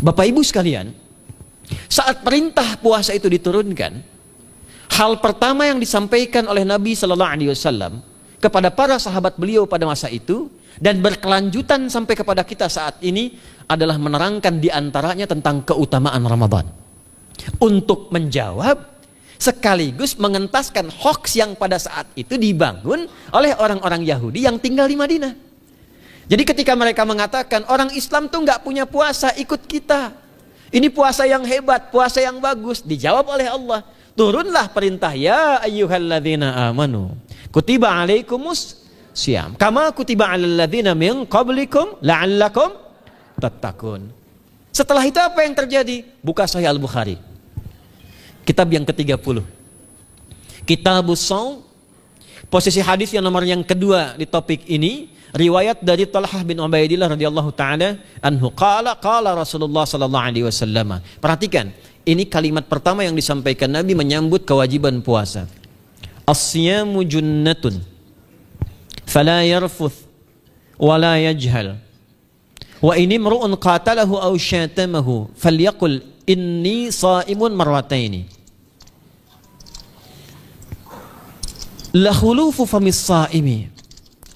Bapak Ibu sekalian, saat perintah puasa itu diturunkan, hal pertama yang disampaikan oleh Nabi Sallallahu Alaihi Wasallam kepada para sahabat beliau pada masa itu dan berkelanjutan sampai kepada kita saat ini adalah menerangkan diantaranya tentang keutamaan Ramadan, untuk menjawab sekaligus mengentaskan hoaks yang pada saat itu dibangun oleh orang-orang Yahudi yang tinggal di Madinah. Jadi ketika mereka mengatakan orang Islam tuh nggak punya puasa, ikut kita. Ini puasa yang hebat, puasa yang bagus. Dijawab oleh Allah, turunlah perintah, ya ayyuhalladzina amanu kutiba alaikumus syiyam kama kutiba alal ladzina min qablikum la'allakum tattaqun. Setelah itu apa yang terjadi? Buka Sahih Al-Bukhari, kitab yang ke-30, Kitabus Shaum, posisi hadis yang nomor yang kedua di topik ini, riwayat dari Talhah bin Ubaidillah radhiyallahu taala anhu, qala Rasulullah sallallahu alaihi wasallam. Perhatikan, ini kalimat pertama yang disampaikan Nabi menyambut kewajiban puasa. As-siyamu junnatun fala yarfuth wala yajhal wa in imru'un qatalahu aw syatamahu falyaqul inni sha'imun marwataini. La khulufu famis sha'imi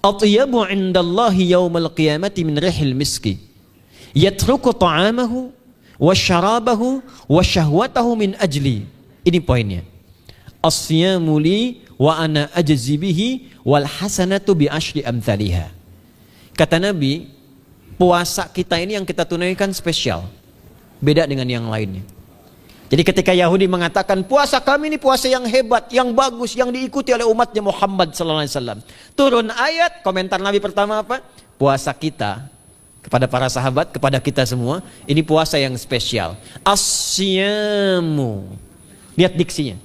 atyabu 'indallahi yaumal qiyamati min rihil miski yatruku ta'amahu wa syarabahu wa syahwatahu min ajli. Ini poinnya. As-siyamu li wa ana ajzi bihi wal hasanatu bi asyri amthaliha. Kata Nabi, puasa kita ini yang kita tunaikan spesial, beda dengan yang lainnya. Jadi ketika Yahudi mengatakan puasa kami ini puasa yang hebat, yang bagus, yang diikuti oleh umatnya Muhammad sallallahu alaihi wasallam, turun ayat, komentar Nabi pertama apa? Puasa kita, kepada para sahabat, kepada kita semua, ini puasa yang spesial. As-siyamu. Lihat diksinya.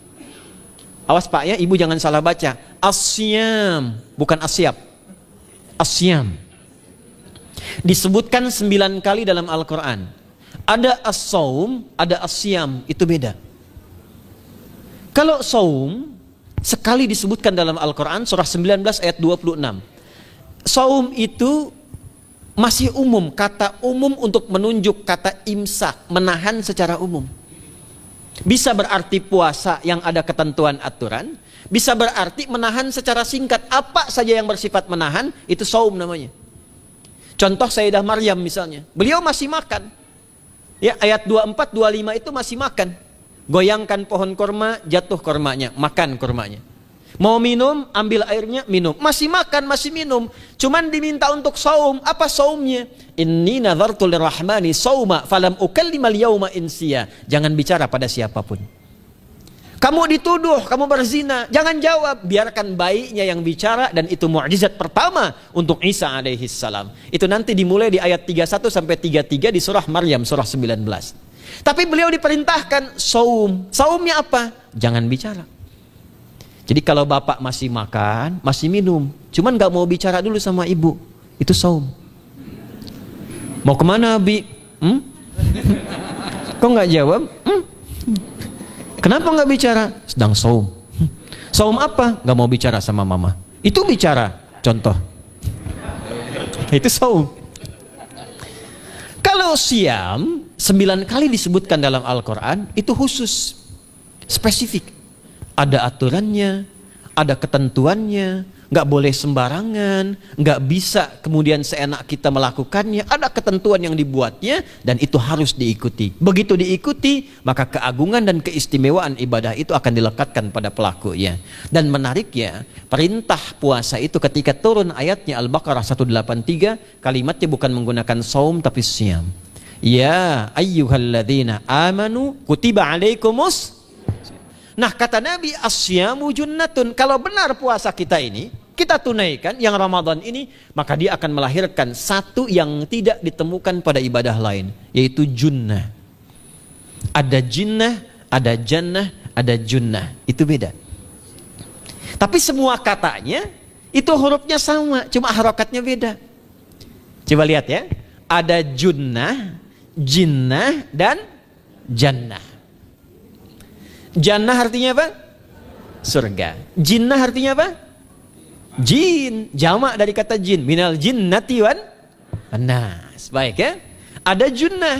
Awas Pak ya, Ibu jangan salah baca. As-siyam, bukan asyab. As-siyam. Disebutkan 9 kali dalam Al-Quran. Ada as-saum, ada as-siyam, itu beda. Kalau saum, sekali disebutkan dalam Al-Quran, surah 19 ayat 26. Saum itu masih umum, kata umum untuk menunjuk kata imsak, menahan secara umum. Bisa berarti puasa yang ada ketentuan aturan, bisa berarti menahan secara singkat. Apa saja yang bersifat menahan, itu saum namanya. Contoh Sayyidah Maryam misalnya, beliau masih makan. Ya, ayat 24, 25 itu masih makan. Goyangkan pohon kurma, jatuh kurmanya, makan kurmanya. Mau minum, ambil airnya, minum. Masih makan, masih minum. Cuman diminta untuk saum. Apa saumnya? Inni nadhartu lirrahmani sauma falam ukallimal yauma insiya. Jangan bicara pada siapapun. Kamu dituduh, kamu berzina, jangan jawab. Biarkan bayinya yang bicara, dan itu mukjizat pertama untuk Isa alaihi salam. Itu nanti dimulai di ayat 31 sampai 33 di surah Maryam, surah 19. Tapi beliau diperintahkan saum. Saumnya apa? Jangan bicara. Jadi kalau bapak masih makan, masih minum, cuman gak mau bicara dulu sama ibu, itu saum. Mau kemana Abi? Kok gak jawab? Kenapa gak bicara? Sedang saum. Saum apa? Gak mau bicara sama mama. Itu bicara, contoh. Itu saum. Kalau siam, 9 kali disebutkan dalam Al-Quran, itu khusus, spesifik. Ada aturannya, ada ketentuannya, nggak boleh sembarangan, nggak bisa kemudian seenak kita melakukannya. Ada ketentuan yang dibuatnya dan itu harus diikuti. Begitu diikuti, maka keagungan dan keistimewaan ibadah itu akan dilekatkan pada pelakunya. Dan menariknya, perintah puasa itu ketika turun ayatnya Al-Baqarah 183, kalimatnya bukan menggunakan saum tapi siyam. Ya ayyuhalladzina amanu kutiba alaikumus. Nah kata Nabi, asyamu junnatun. Kalau benar puasa kita ini kita tunaikan yang Ramadan ini, maka dia akan melahirkan satu yang tidak ditemukan pada ibadah lain, yaitu junnah. Ada jinnah, ada jannah, ada junnah. Itu beda. Tapi semua katanya itu hurufnya sama, cuma harokatnya beda. Coba lihat ya. Ada junnah, jinnah, dan jannah. Jannah artinya apa? Surga. Jinnah artinya apa? Jin. Jamak dari kata jin. Minal jinnati wan nas. Baik ya. Ada junnah.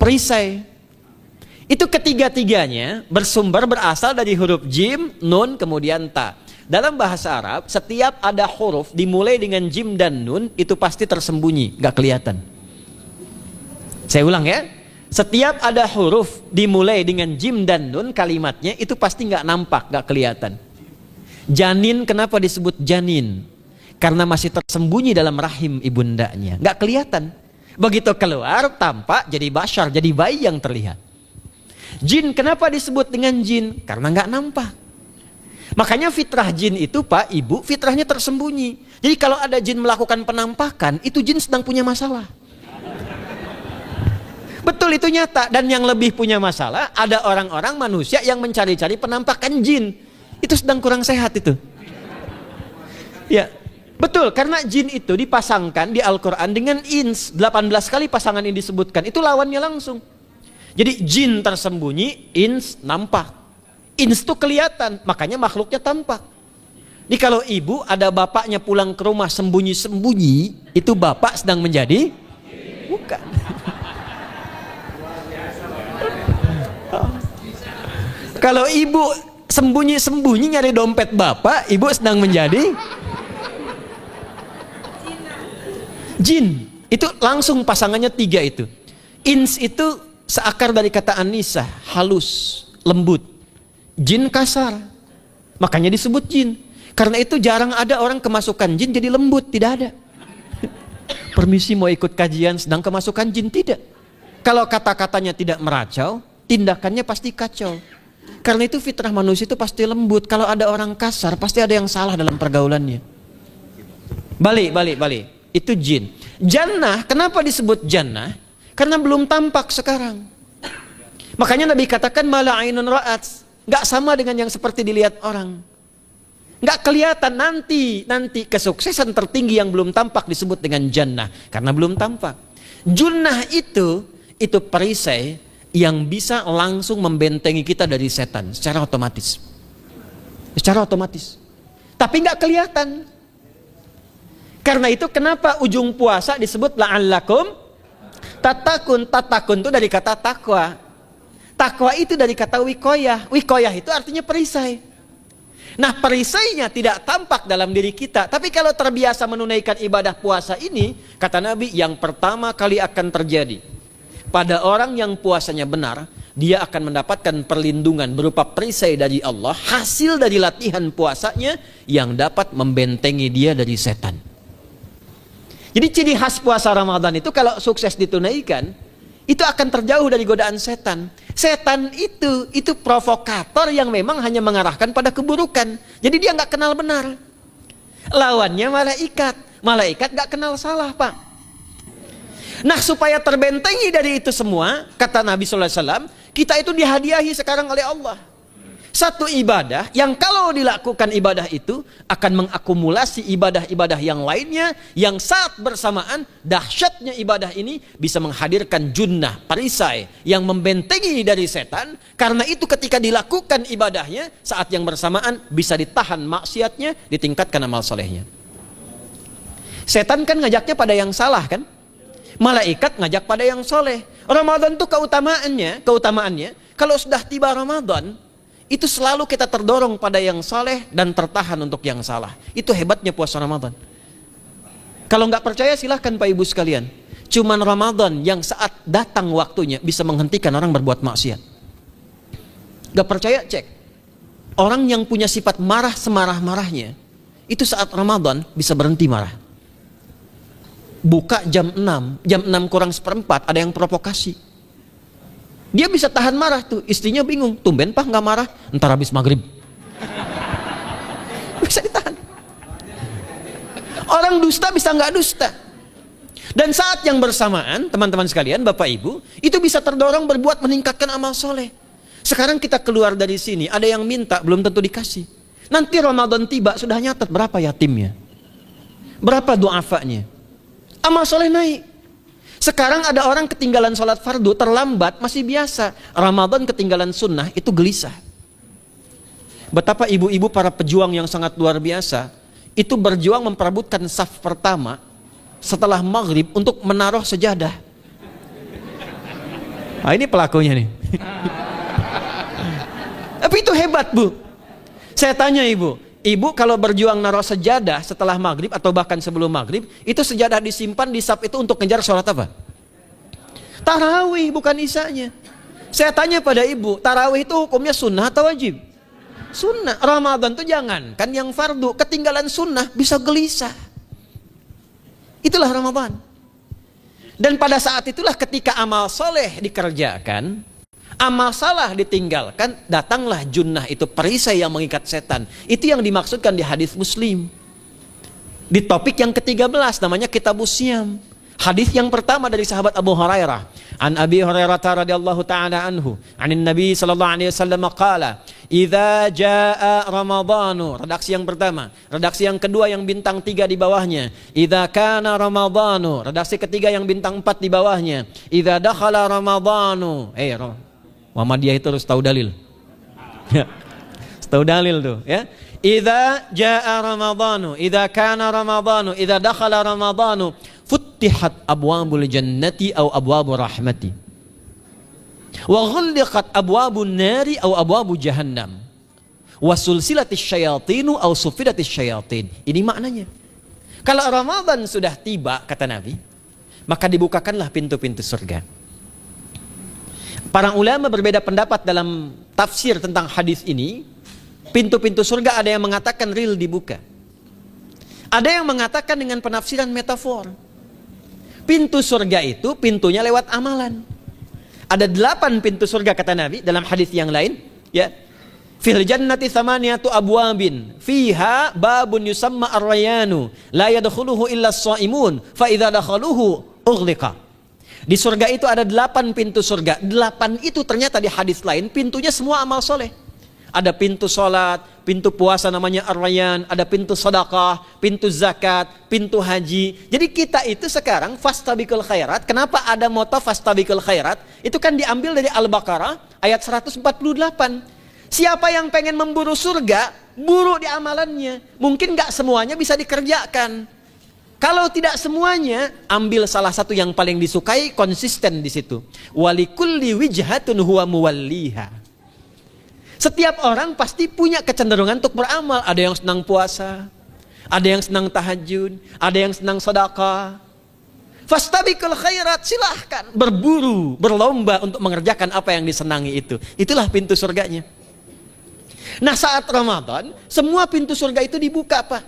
perisai. Itu ketiga-tiganya bersumber berasal dari huruf jim, nun, kemudian ta. Dalam bahasa Arab, setiap ada huruf dimulai dengan jim dan nun, itu pasti tersembunyi, gak kelihatan. Saya ulang ya. Setiap ada huruf dimulai dengan jim dan nun, kalimatnya itu pasti gak nampak, gak kelihatan. Janin, kenapa disebut janin? Karena masih tersembunyi dalam rahim ibundanya, gak kelihatan. Begitu keluar, tampak jadi bashar, jadi bayi yang terlihat. Jin, kenapa disebut dengan jin? Karena gak nampak. Makanya fitrah jin itu Pak, Ibu, fitrahnya tersembunyi. Jadi kalau ada jin melakukan penampakan, itu jin sedang punya masalah. Betul, itu nyata. Dan yang lebih punya masalah, ada orang-orang manusia yang mencari-cari penampakan jin. Itu sedang kurang sehat itu. Ya, betul, karena jin itu dipasangkan di Al-Quran dengan ins. 18 kali pasangan ini disebutkan. Itu lawannya langsung. Jadi jin tersembunyi, ins nampak. Ins itu kelihatan, makanya makhluknya tampak. Jadi kalau ibu ada bapaknya pulang ke rumah sembunyi-sembunyi, itu bapak sedang menjadi bukan. Kalau ibu sembunyi-sembunyi nyari dompet bapak, ibu sedang menjadi jin. Itu langsung pasangannya 3 itu. Ins itu seakar dari kata anisah, halus, lembut. Jin kasar, makanya disebut jin. Karena itu jarang ada orang kemasukan jin jadi lembut, tidak ada. Permisi mau ikut kajian sedang kemasukan jin, tidak. Kalau kata-katanya tidak meracau, tindakannya pasti kacau. Karena itu fitrah manusia itu pasti lembut. Kalau ada orang kasar, pasti ada yang salah dalam pergaulannya. Balik. Itu jin. Jannah, kenapa disebut jannah? Karena belum tampak sekarang. Makanya Nabi katakan mala ainun ra'at. Gak sama dengan yang seperti dilihat orang. Gak kelihatan, nanti kesuksesan tertinggi yang belum tampak disebut dengan jannah. Karena belum tampak. Junnah itu perisai yang bisa langsung membentengi kita dari setan secara otomatis. Tapi gak kelihatan. Karena itu kenapa ujung puasa disebut la'allakum tatakun. Tatakun itu dari kata takwa. Takwa itu dari kata wikoyah. Wikoyah itu artinya perisai. Nah, perisainya tidak tampak dalam diri kita. Tapi kalau terbiasa menunaikan ibadah puasa ini, kata Nabi, yang pertama kali akan terjadi pada orang yang puasanya benar, dia akan mendapatkan perlindungan berupa perisai dari Allah, hasil dari latihan puasanya yang dapat membentengi dia dari setan. Jadi ciri khas puasa Ramadan itu kalau sukses ditunaikan, itu akan terjauh dari godaan setan. Setan itu provokator yang memang hanya mengarahkan pada keburukan. Jadi dia nggak kenal benar. Lawannya malaikat. Malaikat nggak kenal salah, Pak. Nah, supaya terbentengi dari itu semua, kata Nabi SAW, kita itu dihadiahi sekarang oleh Allah. Satu ibadah yang kalau dilakukan ibadah itu akan mengakumulasi ibadah-ibadah yang lainnya, yang saat bersamaan dahsyatnya ibadah ini bisa menghadirkan junnah, perisai yang membentengi dari setan. Karena itu ketika dilakukan ibadahnya, saat yang bersamaan bisa ditahan maksiatnya, ditingkatkan amal solehnya. Setan kan ngajaknya pada yang salah kan? Malaikat ngajak pada yang soleh. Ramadan itu keutamaannya kalau sudah tiba Ramadan, itu selalu kita terdorong pada yang saleh dan tertahan untuk yang salah. Itu hebatnya puasa Ramadan. Kalau nggak percaya silahkan Pak Ibu sekalian. Cuman Ramadan yang saat datang waktunya bisa menghentikan orang berbuat maksiat. Nggak percaya cek. Orang yang punya sifat marah semarah-marahnya, itu saat Ramadan bisa berhenti marah. Buka jam 6 kurang seperempat ada yang provokasi. Dia bisa tahan marah tuh, istrinya bingung, tumben Pak nggak marah, ntar habis maghrib. Bisa ditahan. Orang dusta bisa nggak dusta. Dan saat yang bersamaan, teman-teman sekalian, Bapak Ibu, itu bisa terdorong berbuat meningkatkan amal soleh. Sekarang kita keluar dari sini, ada yang minta, belum tentu dikasih. Nanti Ramadan tiba, sudah nyatet berapa yatimnya, berapa du'afanya. Amal soleh naik. Sekarang ada orang ketinggalan sholat fardu terlambat masih biasa. Ramadan ketinggalan sunnah itu gelisah. Betapa ibu-ibu para pejuang yang sangat luar biasa itu berjuang memperebutkan saf pertama setelah maghrib untuk menaruh sejadah. Ah, ini pelakunya nih. Tapi itu hebat, Bu. Saya tanya ibu kalau berjuang naruh sejadah setelah maghrib atau bahkan sebelum maghrib, itu sejadah disimpan di saf itu untuk ngejar sholat apa? Tarawih, bukan isanya. Saya tanya pada ibu, tarawih itu hukumnya sunnah atau wajib? Sunnah. Ramadan tuh jangan, kan yang fardu, ketinggalan sunnah bisa gelisah. Itulah Ramadan. Dan pada saat itulah ketika amal soleh dikerjakan, amal salah ditinggalkan, datanglah junnah, itu perisai yang mengikat setan. Itu yang dimaksudkan di hadis Muslim. Di topik yang ke-13 namanya Kitabus Syam. Hadis yang pertama dari sahabat Abu Hurairah. An Abi Hurairah radhiyallahu ta'ala anhu, anin Nabi sallallahu alaihi wasallam qala, "Idza jaa Ramadhanu." Redaksi yang pertama. Redaksi yang kedua yang bintang 3 di bawahnya. "Idza kana Ramadhanu." Redaksi ketiga yang bintang 4 di bawahnya. "Idza dakhala Ramadhanu." Muhammadiyah itu harus tahu dalil. Tahu dalil tuh, ya. Idza jaa Ramadhanu, idza kana Ramadhanu, idza dakhala Ramadhanu, futtihat abwabul jannati aw abwabur rahmati. Wa ghulliqat abwabun nari aw abwabu jahannam. Wa sulsilatis syayatinu aw sufidatis syayatin. Ini maknanya. Kalau Ramadan sudah tiba, kata Nabi, maka dibukakanlah pintu-pintu surga. Para ulama berbeda pendapat dalam tafsir tentang hadis ini. Pintu-pintu surga ada yang mengatakan real dibuka. Ada yang mengatakan dengan penafsiran metafor. Pintu surga itu pintunya lewat amalan. Ada 8 pintu surga kata Nabi dalam hadis yang lain, ya. Fil jannati thamaniyatu abwabin, fiha babun yusamma ar-rayanu, la yadkhuluhu illa as-shaimun, fa idza dakhaluhu ughliqa. Di surga itu ada 8 pintu surga. 8 itu ternyata di hadis lain pintunya semua amal soleh. Ada pintu sholat, pintu puasa namanya ar-rayyan, ada pintu sedekah, pintu zakat, pintu haji. Jadi kita itu sekarang fastabiqul khairat. Kenapa ada moto fastabiqul khairat? Itu kan diambil dari Al-Baqarah ayat 148. Siapa yang pengen memburu surga, buru di amalannya. Mungkin gak semuanya bisa dikerjakan. Kalau tidak semuanya, ambil salah satu yang paling disukai, konsisten di situ. Walikulli wijhatun huwa muwalliha. Setiap orang pasti punya kecenderungan untuk beramal. Ada yang senang puasa, ada yang senang tahajud, ada yang senang sedekah. Fastabiqul khairat, silahkan berburu, berlomba untuk mengerjakan apa yang disenangi itu. Itulah pintu surganya. Nah, saat Ramadan, semua pintu surga itu dibuka, Pak.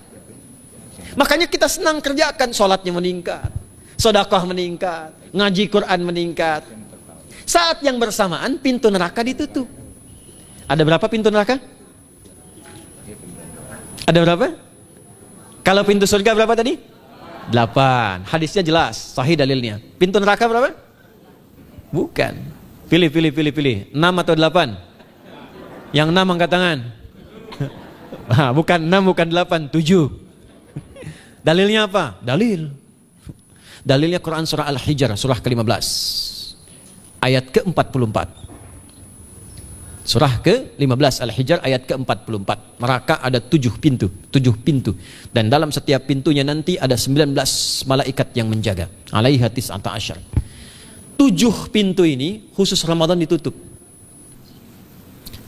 Makanya kita senang kerjakan, sholatnya meningkat, sedekah meningkat, ngaji Quran meningkat. Saat yang bersamaan pintu neraka ditutup. Ada berapa pintu neraka? Ada berapa? Kalau pintu surga berapa tadi? 8. Hadisnya jelas, sahih dalilnya. Pintu neraka berapa? Bukan. Pilih. 6 atau 8? Yang 6 angkat tangan. Bukan 6, bukan 8, 7. Dalilnya apa? Dalilnya Quran surah Al-Hijr, surah ke-15. Ayat ke-44. Surah ke-15 Al-Hijr ayat ke-44. Neraka ada 7 pintu. Dan dalam setiap pintunya nanti ada 19 malaikat yang menjaga. Alaiha tis'ata asyar. 7 pintu ini khusus Ramadan ditutup.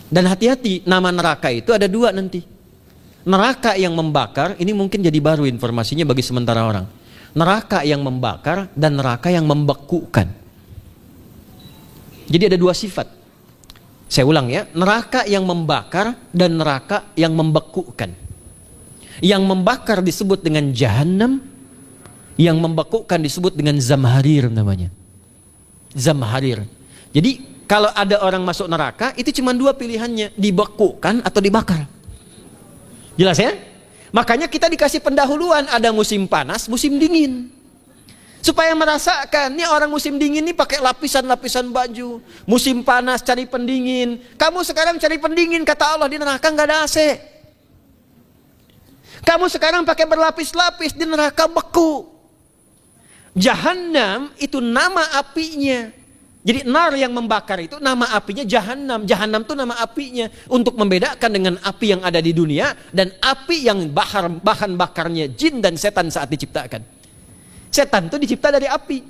Dan hati-hati, nama neraka itu ada 2 nanti. Neraka yang membakar, ini mungkin jadi baru informasinya bagi sementara orang. Neraka yang membakar dan neraka yang membekukan. Jadi ada 2 sifat. Saya ulang ya, neraka yang membakar dan neraka yang membekukan. Yang membakar disebut dengan Jahannam, yang membekukan disebut dengan Zamharir namanya. Zamharir. Jadi kalau ada orang masuk neraka, itu cuma 2 pilihannya, dibekukan atau dibakar. Jelas ya? Makanya kita dikasih pendahuluan, ada musim panas, musim dingin. Supaya merasakan, nih orang musim dingin nih pakai lapisan-lapisan baju. Musim panas cari pendingin. Kamu sekarang cari pendingin, kata Allah, di neraka nggak ada AC. Kamu sekarang pakai berlapis-lapis, di neraka beku. Jahannam itu nama apinya. Jadi nar yang membakar itu nama apinya Jahannam. Jahannam itu nama apinya. Untuk membedakan dengan api yang ada di dunia dan api yang bahan bakarnya jin dan setan saat diciptakan. Setan itu dicipta dari api.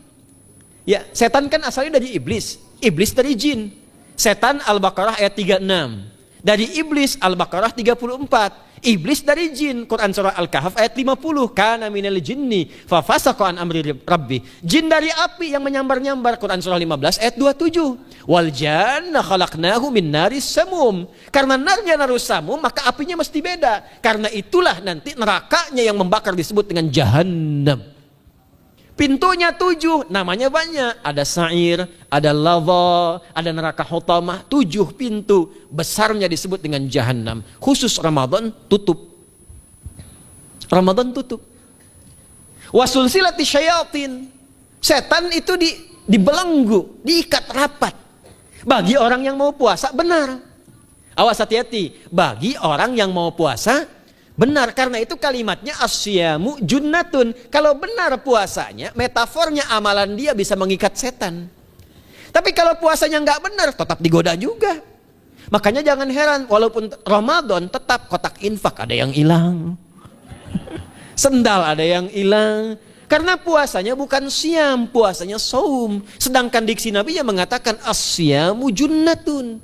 Ya, setan kan asalnya dari iblis. Iblis dari jin. Setan Al-Baqarah ayat 36. Dari iblis Al-Baqarah 34. Iblis dari jin. Quran surah Al-Kahf ayat 50. Kana minal jinni fafasaqa an amri rabbi. Jin dari api yang menyambar-nyambar. Quran surah 15 ayat 27. Wal janna khalaqnahu min naris samum. Karena narnya narus samum, maka apinya mesti beda. Karena itulah nanti nerakanya yang membakar disebut dengan jahannam. Pintunya 7, namanya banyak. Ada sa'ir, ada lava, ada neraka hutamah. 7 pintu, besarnya disebut dengan jahannam. Khusus Ramadan tutup. Ramadan tutup. Wasulsilati syayatin. Setan itu dibelenggu, diikat rapat. Bagi orang yang mau puasa, benar. Awas hati-hati. Bagi orang yang mau puasa, benar. Karena itu kalimatnya asyamu junnatun. Kalau benar puasanya, metafornya amalan dia bisa mengikat setan. Tapi kalau puasanya nggak benar, tetap digoda juga. Makanya jangan heran, walaupun Ramadan tetap kotak infak ada yang hilang. Sendal ada yang hilang. Karena puasanya bukan siam, puasanya saum. Sedangkan diksi Nabi yang mengatakan asyamu junnatun.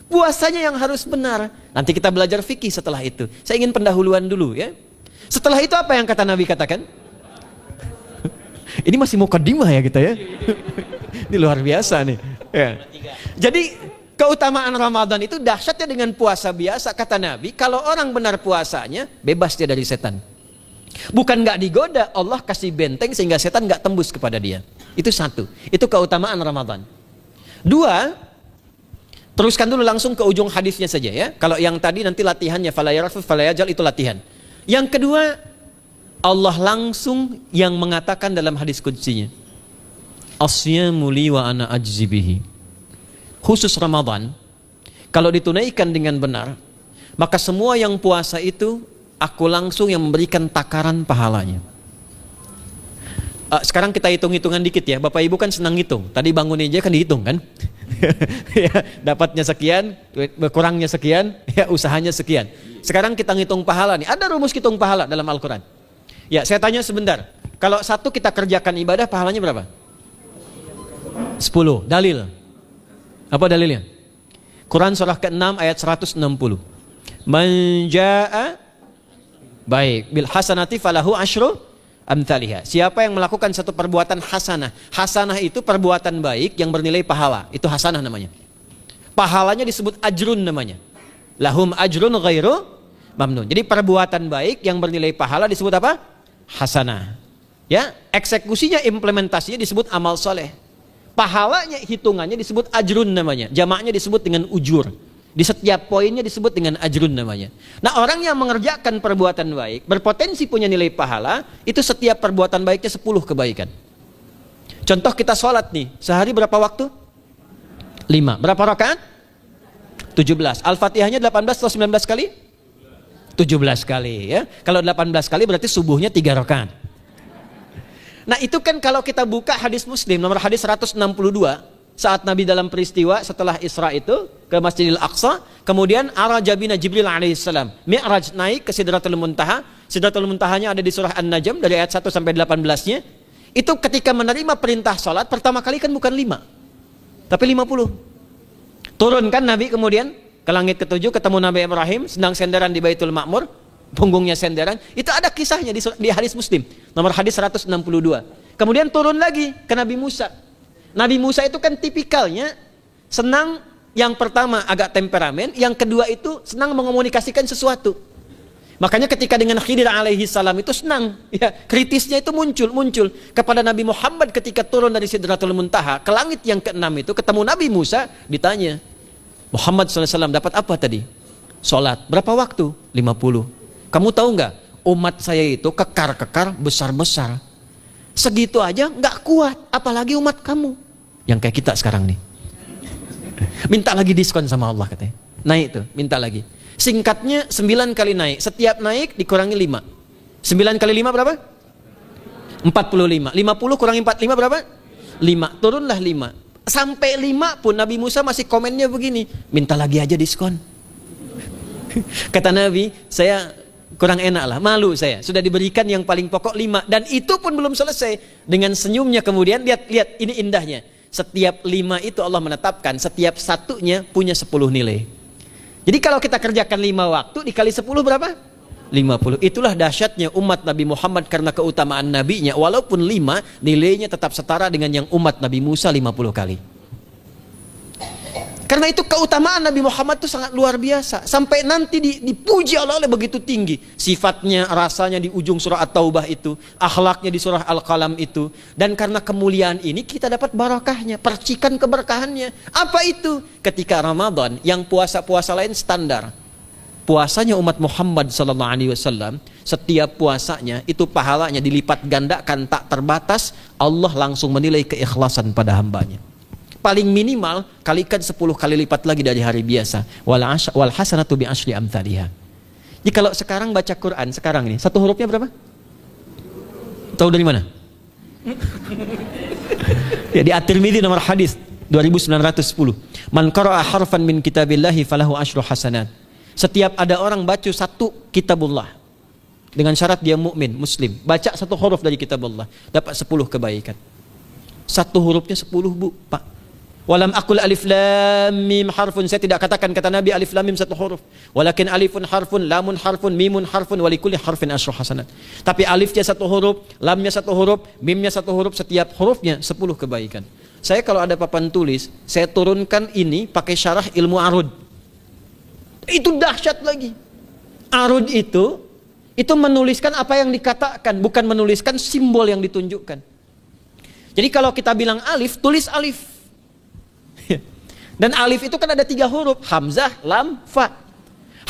Puasanya yang harus benar. Nanti kita belajar fikih setelah itu. Saya ingin pendahuluan dulu ya. Setelah itu apa yang kata Nabi katakan? Ini masih mukadimah ya kita ya. Ini luar biasa nih. Ya. Jadi keutamaan Ramadan itu dahsyatnya dengan puasa biasa. Kata Nabi, kalau orang benar puasanya, bebas dia dari setan. Bukan nggak digoda, Allah kasih benteng sehingga setan nggak tembus kepada dia. Itu satu. Itu keutamaan Ramadan. 2, teruskan dulu langsung ke ujung hadisnya saja ya. Kalau yang tadi nanti latihannya fala yarfus fala yajal, itu latihan. Yang kedua, Allah langsung yang mengatakan dalam hadis qudsinya, asyamu li wa ana ajzi bihi. Khusus Ramadan, kalau ditunaikan dengan benar, maka semua yang puasa itu aku langsung yang memberikan takaran pahalanya. Sekarang kita hitung-hitungan dikit ya. Bapak Ibu kan senang hitung. Tadi bangun aja kan dihitung kan? Ya, dapatnya sekian, berkurangnya sekian, ya usahanya sekian. Sekarang kita ngitung pahala nih. Ada rumus hitung pahala dalam Al-Quran. Ya, saya tanya sebentar. Kalau satu kita kerjakan ibadah, pahalanya berapa? 10. Dalil. Apa dalilnya? Quran surah ke-6 ayat 160. Man jaa baik bil hasanati falahu asyru amthaliha. Siapa yang melakukan satu perbuatan hasanah. Hasanah itu perbuatan baik yang bernilai pahala. Itu hasanah namanya. Pahalanya disebut ajrun namanya. Lahum ajrun ghairu mamnun. Jadi perbuatan baik yang bernilai pahala disebut apa? Hasanah. Ya, eksekusinya, implementasinya disebut amal soleh. Pahalanya, hitungannya disebut ajrun namanya. Jamaknya disebut dengan ujur. Di setiap poinnya disebut dengan ajrun namanya. Nah, orang yang mengerjakan perbuatan baik berpotensi punya nilai pahala, itu setiap perbuatan baiknya 10 kebaikan. Contoh kita sholat nih, sehari berapa waktu? 5. Berapa rakaat? 17. Al-Fatihahnya 18 atau 19 kali? 17 kali ya. Kalau 18 kali berarti subuhnya 3 rakaat. Nah, itu kan kalau kita buka hadis Muslim nomor hadis 162, saat Nabi dalam peristiwa setelah Isra itu ke Masjidil Aqsa, kemudian araja bina Jibril alaihissalam, Mi'raj naik ke Sidratul Muntaha. Sidratul Muntahanya ada di surah An-Najm dari ayat 1 sampai 18-nya. Itu ketika menerima perintah salat pertama kali kan bukan 5, tapi 50. Turun kan Nabi kemudian ke langit ke-7, ketemu Nabi Ibrahim sedang senderan di Baitul Ma'mur, punggungnya senderan. Itu ada kisahnya di hadis Muslim nomor hadis 162. Kemudian turun lagi ke Nabi Musa. Nabi Musa itu kan tipikalnya senang, yang pertama agak temperamen, yang kedua itu senang mengomunikasikan sesuatu. Makanya ketika dengan Khidir alaihi salam itu senang, ya, kritisnya itu muncul kepada Nabi Muhammad ketika turun dari Sidratul Muntaha ke langit yang ke-6 itu ketemu Nabi Musa, ditanya, Muhammad SAW dapat apa tadi? Sholat. Berapa waktu? 50. Kamu tahu nggak? Umat saya itu kekar-kekar besar-besar. Segitu aja nggak kuat, apalagi umat kamu yang kayak kita sekarang nih. Minta lagi diskon sama Allah katanya. Naik tuh, minta lagi. Singkatnya 9 kali naik. Setiap naik dikurangi 5. 9 kali 5 berapa? 45. 50 kurangi 45 berapa? 5. Turunlah 5. Sampai 5 pun Nabi Musa masih komennya begini, minta lagi aja diskon. Kata Nabi, saya kurang enak lah, malu saya. Sudah diberikan yang paling pokok 5 dan itu pun belum selesai. Dengan senyumnya kemudian lihat ini indahnya. Setiap 5 itu Allah menetapkan setiap satunya punya 10 nilai. Jadi kalau kita kerjakan 5 waktu dikali 10 berapa? 50. Itulah dahsyatnya umat Nabi Muhammad karena keutamaan nabinya. Walaupun 5 nilainya tetap setara dengan yang umat Nabi Musa 50 kali. Karena itu keutamaan Nabi Muhammad itu sangat luar biasa. Sampai nanti dipuji Allah begitu tinggi. Sifatnya, rasanya di ujung surah At-Taubah itu. Akhlaknya di surah Al-Qalam itu. Dan karena kemuliaan ini kita dapat barakahnya. Percikan keberkahannya. Apa itu? Ketika Ramadan yang puasa-puasa lain standar. Puasanya umat Muhammad SAW, setiap puasanya itu pahalanya dilipat gandakan tak terbatas. Allah langsung menilai keikhlasan pada hambanya. Paling minimal kalikan 10 kali lipat lagi dari hari biasa. Wal hasanatu bi asyri amthaliha. Jadi kalau sekarang baca Quran sekarang ini satu hurufnya berapa? Tahu dari mana? Ya, di At-Tirmidzi nomor hadis 2910. Man qara'a harfan min kitabillahi falahu asyru hasanat. Setiap ada orang baca satu kitabullah dengan syarat dia mukmin, muslim, baca satu huruf dari kitabullah dapat 10 kebaikan. Satu hurufnya 10, Bu, Pak. Walam aqul alif lam mim harfun, saya tidak katakan kata Nabi alif lam mim satu huruf, walakin alifun harfun, lamun harfun, mimun harfun, walikulli harfin asyru hasanat. Tapi alifnya satu huruf, lamnya satu huruf, mimnya satu huruf, setiap hurufnya 10 kebaikan. Saya kalau ada papan tulis, saya turunkan ini pakai syarah ilmu arud. Itu dahsyat lagi. Arud itu menuliskan apa yang dikatakan, bukan menuliskan simbol yang ditunjukkan. Jadi kalau kita bilang alif, tulis alif. Dan alif itu kan ada 3 huruf, hamzah, lam, fa.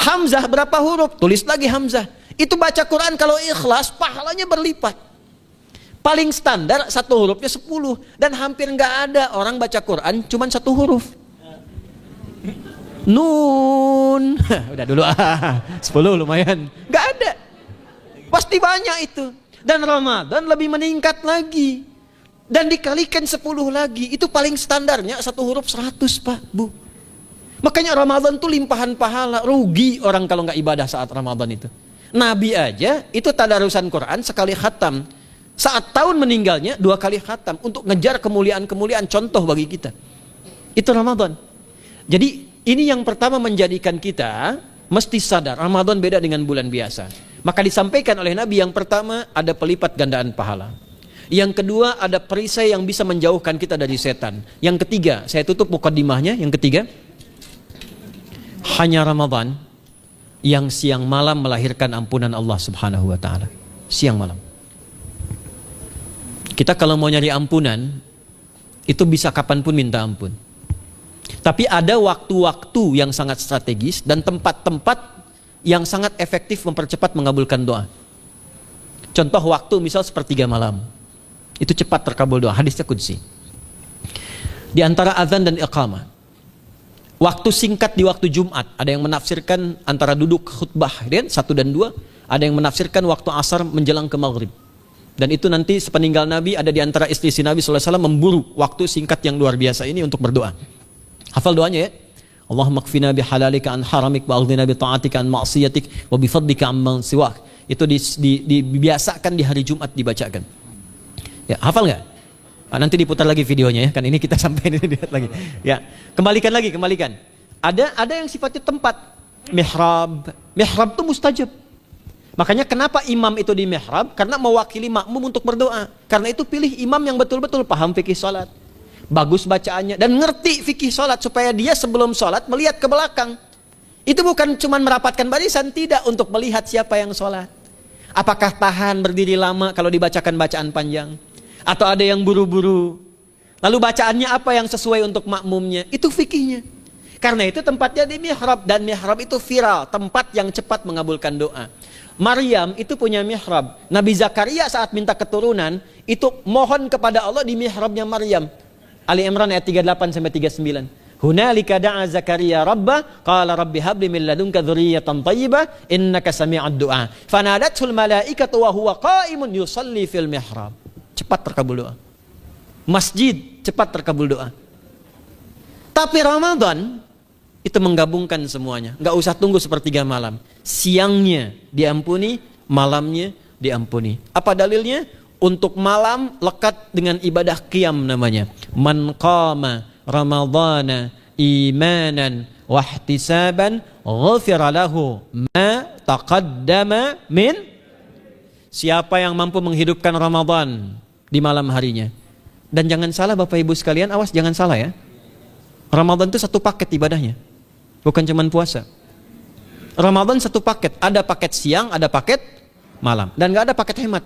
Hamzah berapa huruf? Tulis lagi hamzah. Itu baca Quran kalau ikhlas, pahalanya berlipat. Paling standar satu hurufnya 10. Dan hampir nggak ada orang baca Quran cuman satu huruf. Nun. Udah dulu 10 lumayan. Nggak ada. Pasti banyak itu. Dan Ramadan lebih meningkat lagi. Dan dikalikan 10 lagi. Itu paling standarnya satu huruf 100, Pak, Bu. Makanya Ramadan itu limpahan pahala. Rugi orang kalau nggak ibadah saat Ramadan itu. Nabi aja itu tadarusan Quran sekali khatam. Saat tahun meninggalnya 2 kali khatam. Untuk ngejar kemuliaan-kemuliaan contoh bagi kita. Itu Ramadan. Jadi ini yang pertama menjadikan kita mesti sadar. Ramadan beda dengan bulan biasa. Maka disampaikan oleh Nabi yang pertama ada pelipat gandaan pahala. Yang kedua ada perisai yang bisa menjauhkan kita dari setan. Yang ketiga, saya tutup mukadimahnya. Yang ketiga, hanya Ramadan yang siang malam melahirkan ampunan Allah Subhanahu wa taala. Siang malam. Kita kalau mau nyari ampunan itu bisa kapanpun minta ampun. Tapi ada waktu-waktu yang sangat strategis dan tempat-tempat yang sangat efektif mempercepat mengabulkan doa. Contoh waktu misal sepertiga malam. Itu cepat terkabul doa, hadisnya qudsi. Di antara azan dan iqamah. Waktu singkat di waktu Jumat, ada yang menafsirkan antara duduk khutbah 1 dan 2, ada yang menafsirkan waktu asar menjelang ke maghrib. Dan itu nanti sepeninggal Nabi ada di antara istri Nabi SAW memburu waktu singkat yang luar biasa ini untuk berdoa. Hafal doanya ya. Allahumma kfina bihalalika an haramik wa aghdina bi ta'atika an ma'siyatik wa bi fadlika amman siwak. Itu dibiasakan di hari Jumat dibacakan. Ya, hafal nggak? Nah, nanti diputar lagi videonya ya. Kan ini kita sampai ini lihat lagi. Ya, kembalikan. Ada yang sifatnya tempat. Mihrab itu mustajab. Makanya kenapa imam itu di mihrab? Karena mewakili makmum untuk berdoa. Karena itu pilih imam yang betul-betul paham fikih salat. Bagus bacaannya dan ngerti fikih salat supaya dia sebelum salat melihat ke belakang. Itu bukan cuma merapatkan barisan, tidak, untuk melihat siapa yang salat. Apakah tahan berdiri lama kalau dibacakan bacaan panjang? Atau ada yang buru-buru? Lalu bacaannya apa yang sesuai untuk makmumnya? Itu fikihnya. Karena itu tempatnya di mihrab. Dan mihrab itu viral, tempat yang cepat mengabulkan doa. Maryam itu punya mihrab. Nabi Zakaria saat minta keturunan, itu mohon kepada Allah di mihrabnya Maryam. Ali Imran ayat 38-39. Hunalika da'a Zakaria rabbah qala rabbi habli min ladunka dzurriyyatan thayyibah innaka sami'ud du'a. Fanadatul malaikatu wa huwa qa'imun yusalli fil mihrab. Cepat terkabul doa. Masjid cepat terkabul doa. Tapi Ramadan Itu menggabungkan semuanya. Nggak usah tunggu sepertiga malam. Siangnya diampuni, malamnya diampuni. Apa dalilnya? Untuk malam lekat dengan ibadah qiyam namanya. Man qama ramadhana imanan wahtisaban ghufira lahu ma taqaddama min. Siapa yang mampu menghidupkan Ramadan di malam harinya. Dan jangan salah Bapak Ibu sekalian, awas jangan salah ya. Ramadan itu satu paket ibadahnya. Bukan cuma puasa. Ramadan satu paket. Ada paket siang, ada paket malam. Dan gak ada paket hemat.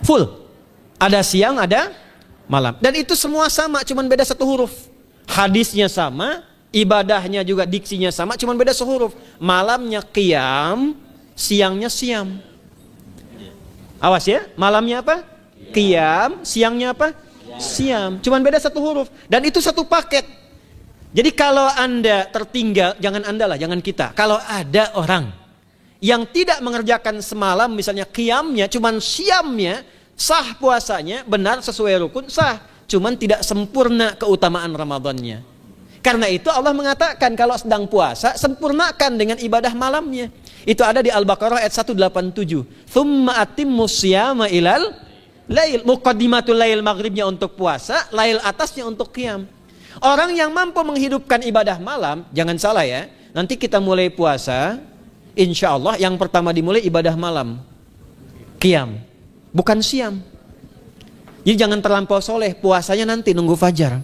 Full. Ada siang, ada malam. Dan itu semua sama, cuma beda satu huruf. Hadisnya sama, ibadahnya juga diksinya sama, cuma beda sehuruf. Malamnya qiyam, siangnya siam. Awas ya, malamnya apa? Qiyam, siangnya apa? Siam. Cuma beda satu huruf. Dan itu satu paket. Jadi kalau Anda tertinggal, jangan Anda lah, jangan kita. Kalau ada orang yang tidak mengerjakan semalam, misalnya qiyamnya, cuman siamnya, sah puasanya, benar sesuai rukun, sah. Cuman tidak sempurna keutamaan Ramadannya. Karena itu Allah mengatakan kalau sedang puasa, sempurnakan dengan ibadah malamnya. Itu ada di Al-Baqarah ayat 187. Thumma atimmus siyama ilal lail. Muqaddimatul lail, maghribnya untuk puasa, lail atasnya untuk qiyam. Orang yang mampu menghidupkan ibadah malam, jangan salah ya, nanti kita mulai puasa, insya Allah yang pertama dimulai ibadah malam, qiyam, bukan siam. Jadi jangan terlampau soleh, puasanya nanti nunggu fajar.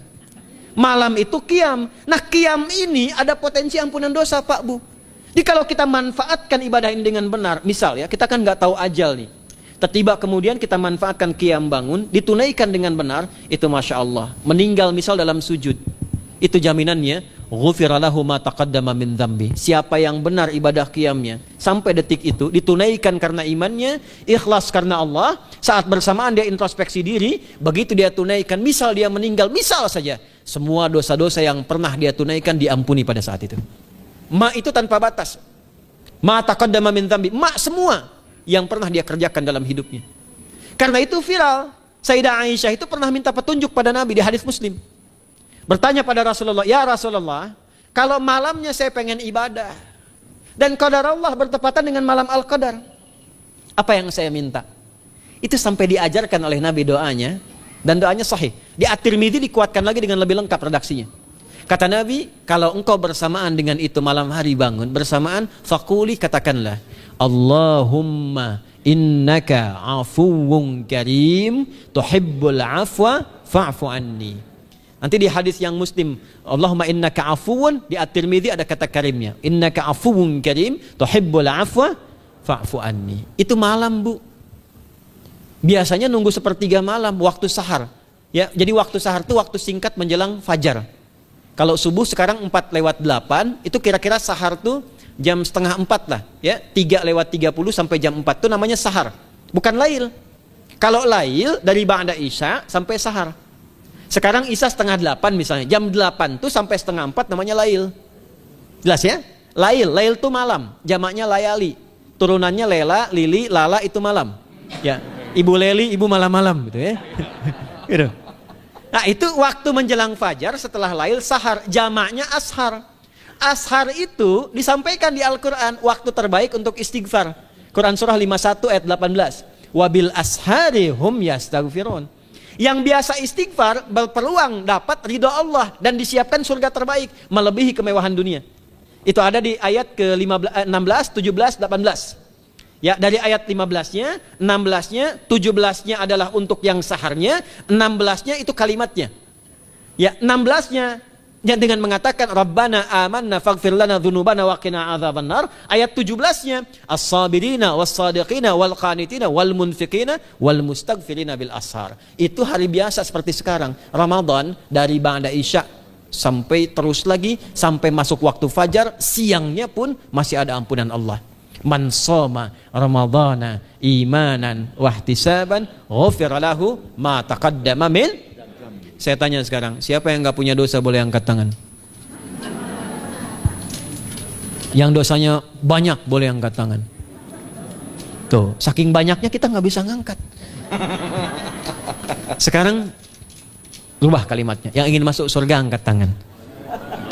Malam itu qiyam. Nah qiyam ini ada potensi ampunan dosa Pak Bu. Jadi kalau kita manfaatkan ibadah ini dengan benar, misal ya, kita kan nggak tahu ajal nih. Tiba kemudian kita manfaatkan qiyam bangun, ditunaikan dengan benar, itu Masya Allah. Meninggal misal dalam sujud, itu jaminannya, ghufira lahu ma taqaddama min dzambi. Siapa yang benar ibadah qiyamnya, sampai detik itu, ditunaikan karena imannya, ikhlas karena Allah, saat bersamaan dia introspeksi diri, begitu dia tunaikan, misal dia meninggal, misal saja, semua dosa-dosa yang pernah dia tunaikan diampuni pada saat itu. Ma itu tanpa batas. Ma taqaddama min dzambi, ma semua yang pernah dia kerjakan dalam hidupnya. Karena itu viral. Sayyidah Aisyah itu pernah minta petunjuk pada Nabi di hadis Muslim. Bertanya pada Rasulullah, ya Rasulullah, kalau malamnya saya pengen ibadah dan qadar Allah bertepatan dengan malam Al-Qadar, apa yang saya minta? Itu sampai diajarkan oleh Nabi doanya, dan doanya sahih. Di At-Tirmidzi dikuatkan lagi dengan lebih lengkap redaksinya. Kata Nabi, kalau engkau bersamaan dengan itu malam hari bangun, bersamaan, faquli, katakanlah, Allahumma innaka afuwun karim tuhibbul afwa fa'fu anni. Nanti di hadis yang Muslim, Allahumma innaka afuwun, di At-Tirmidzi ada kata karimnya, innaka afuwun karim tuhibbul afwa fa'fu anni. Itu malam Bu. Biasanya nunggu sepertiga malam, waktu sahar. Ya, jadi waktu sahar itu waktu singkat menjelang fajar. Kalau subuh sekarang 4:08, itu kira-kira sahar tuh jam setengah 4 lah, ya, 3:30 sampai jam 4 itu namanya sahar, bukan lail. Kalau lail dari ba'da isya sampai sahar. Sekarang isya setengah 8 misalnya, jam 8 tuh sampai setengah 4 namanya lail. Jelas ya? Lail tuh malam, jamaknya layali. Turunannya lela, lili, lala itu malam. Ya, ibu leli, ibu malam-malam gitu ya. Gitu. Nah, itu waktu menjelang fajar setelah lail sahar, jamaknya ashar. Ashar itu disampaikan di Al-Quran, waktu terbaik untuk istighfar. Quran surah 51 ayat 18. Wabil ashari hum yastaghfirun. Yang biasa istighfar berpeluang dapat ridho Allah dan disiapkan surga terbaik, melebihi kemewahan dunia. Itu ada di ayat ke-16, 17, 18. Ya, dari ayat 15-nya, 16-nya, 17-nya adalah untuk yang saharnya, 16-nya itu kalimatnya. Ya, 16-nya yang dengan mengatakan Rabbana amanna faghfir lana dzunubana wa qina adzabannar. Ayat 17-nya as-sabirina was-sadiqina wal qanitina wal munfiqina wal mustaghfirina bil ashar. Itu hari biasa seperti sekarang. Ramadan dari ba'da isya sampai terus lagi sampai masuk waktu fajar, siangnya pun masih ada ampunan Allah. Man shoma ramadhana imanan wahtisaban ghufira lahu ma taqaddama min. Saya tanya sekarang, siapa yang enggak punya dosa boleh angkat tangan? Yang dosanya banyak boleh angkat tangan. Tuh, saking banyaknya kita nggak bisa ngangkat. Sekarang rubah kalimatnya, yang ingin masuk surga angkat tangan.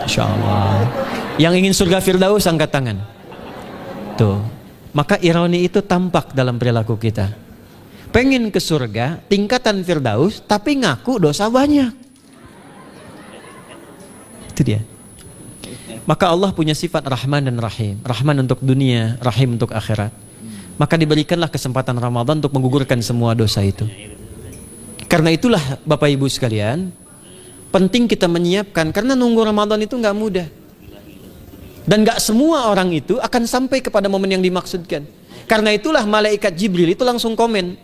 Masya Allah. Yang ingin surga Firdaus angkat tangan. Tuh. Maka ironi itu tampak dalam perilaku kita. Pengen ke surga, tingkatan Firdaus, tapi ngaku dosa banyak. Itu dia. Maka Allah punya sifat Rahman dan Rahim. Rahman untuk dunia, Rahim untuk akhirat. Maka diberikanlah kesempatan Ramadan untuk menggugurkan semua dosa itu. Karena itulah Bapak Ibu sekalian, penting kita menyiapkan, karena nunggu Ramadan itu nggak mudah. Dan nggak semua orang itu akan sampai kepada momen yang dimaksudkan. Karena itulah malaikat Jibril itu langsung komen.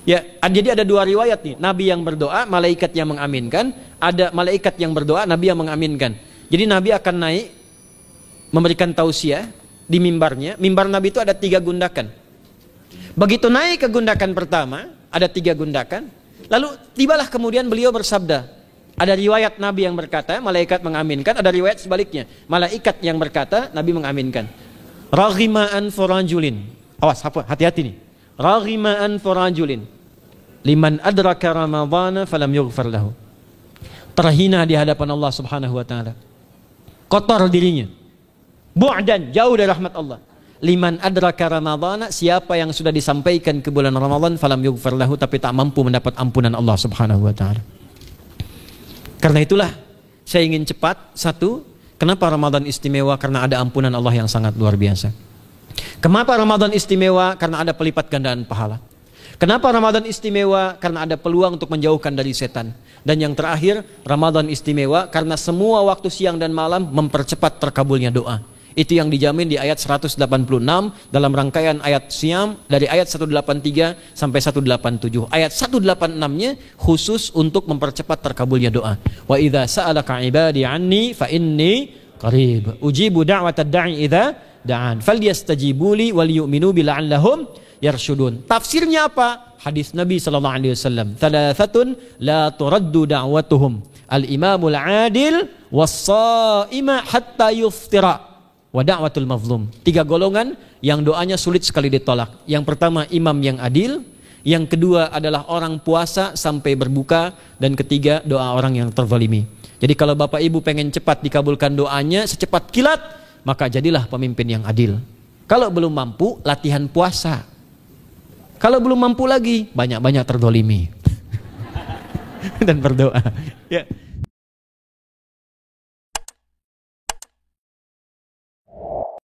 Ya, jadi ada dua riwayat nih, Nabi yang berdoa, malaikat yang mengaminkan, ada malaikat yang berdoa, Nabi yang mengaminkan. Jadi Nabi akan naik memberikan tausiah di mimbarnya. Mimbar Nabi itu ada 3 gundakan. Begitu naik ke gundakan pertama, ada 3 gundakan. Lalu tibalah kemudian beliau bersabda. Ada riwayat Nabi yang berkata, malaikat mengaminkan. Ada riwayat sebaliknya, malaikat yang berkata, Nabi mengaminkan. Raghima'an forajulin. Awas, hati-hati nih. Raghima'an forajulin. Liman adraka Ramadhana falam yughfar lahu. Terhina di hadapan Allah Subhanahu wa taala. Kotor dirinya. Bu'dan, jauh dari rahmat Allah. Liman adraka Ramadhana, siapa yang sudah disampaikan ke bulan Ramadan falam yughfar lahu, tapi tak mampu mendapat ampunan Allah Subhanahu wa taala. Karena itulah saya ingin cepat. Satu, kenapa Ramadan istimewa? Karena ada ampunan Allah yang sangat luar biasa. Kenapa Ramadan istimewa? Karena ada pelipat gandaan pahala. Kenapa Ramadan istimewa? Karena ada peluang untuk menjauhkan dari setan. Dan yang terakhir, Ramadan istimewa karena semua waktu siang dan malam mempercepat terkabulnya doa. Itu yang dijamin di ayat 186 dalam rangkaian ayat Siyam dari ayat 183 sampai 187. Ayat 186-nya khusus untuk mempercepat terkabulnya doa. Wa idza sa'alaka 'ibadi 'anni fa inni qarib. Ujibu da'watad da'i idza da'an. Falyastajibu li wal yu'minu bi la'allahum yarshudun. Tafsirnya apa? Hadis Nabi sallallahu alaihi wasallam. Thalathatun la turaddu da'watuhum. Al-imamul 'adil was-sha'ima hatta yuftira. Wa da'watul mazlum. 3 golongan yang doanya sulit sekali ditolak. Yang pertama imam yang adil, yang kedua adalah orang puasa sampai berbuka, dan ketiga doa orang yang terzalimi. Jadi kalau Bapak Ibu pengen cepat dikabulkan doanya secepat kilat, maka jadilah pemimpin yang adil. Kalau belum mampu, latihan puasa. Kalau belum mampu lagi, banyak-banyak terzalimi dan berdoa. Ya.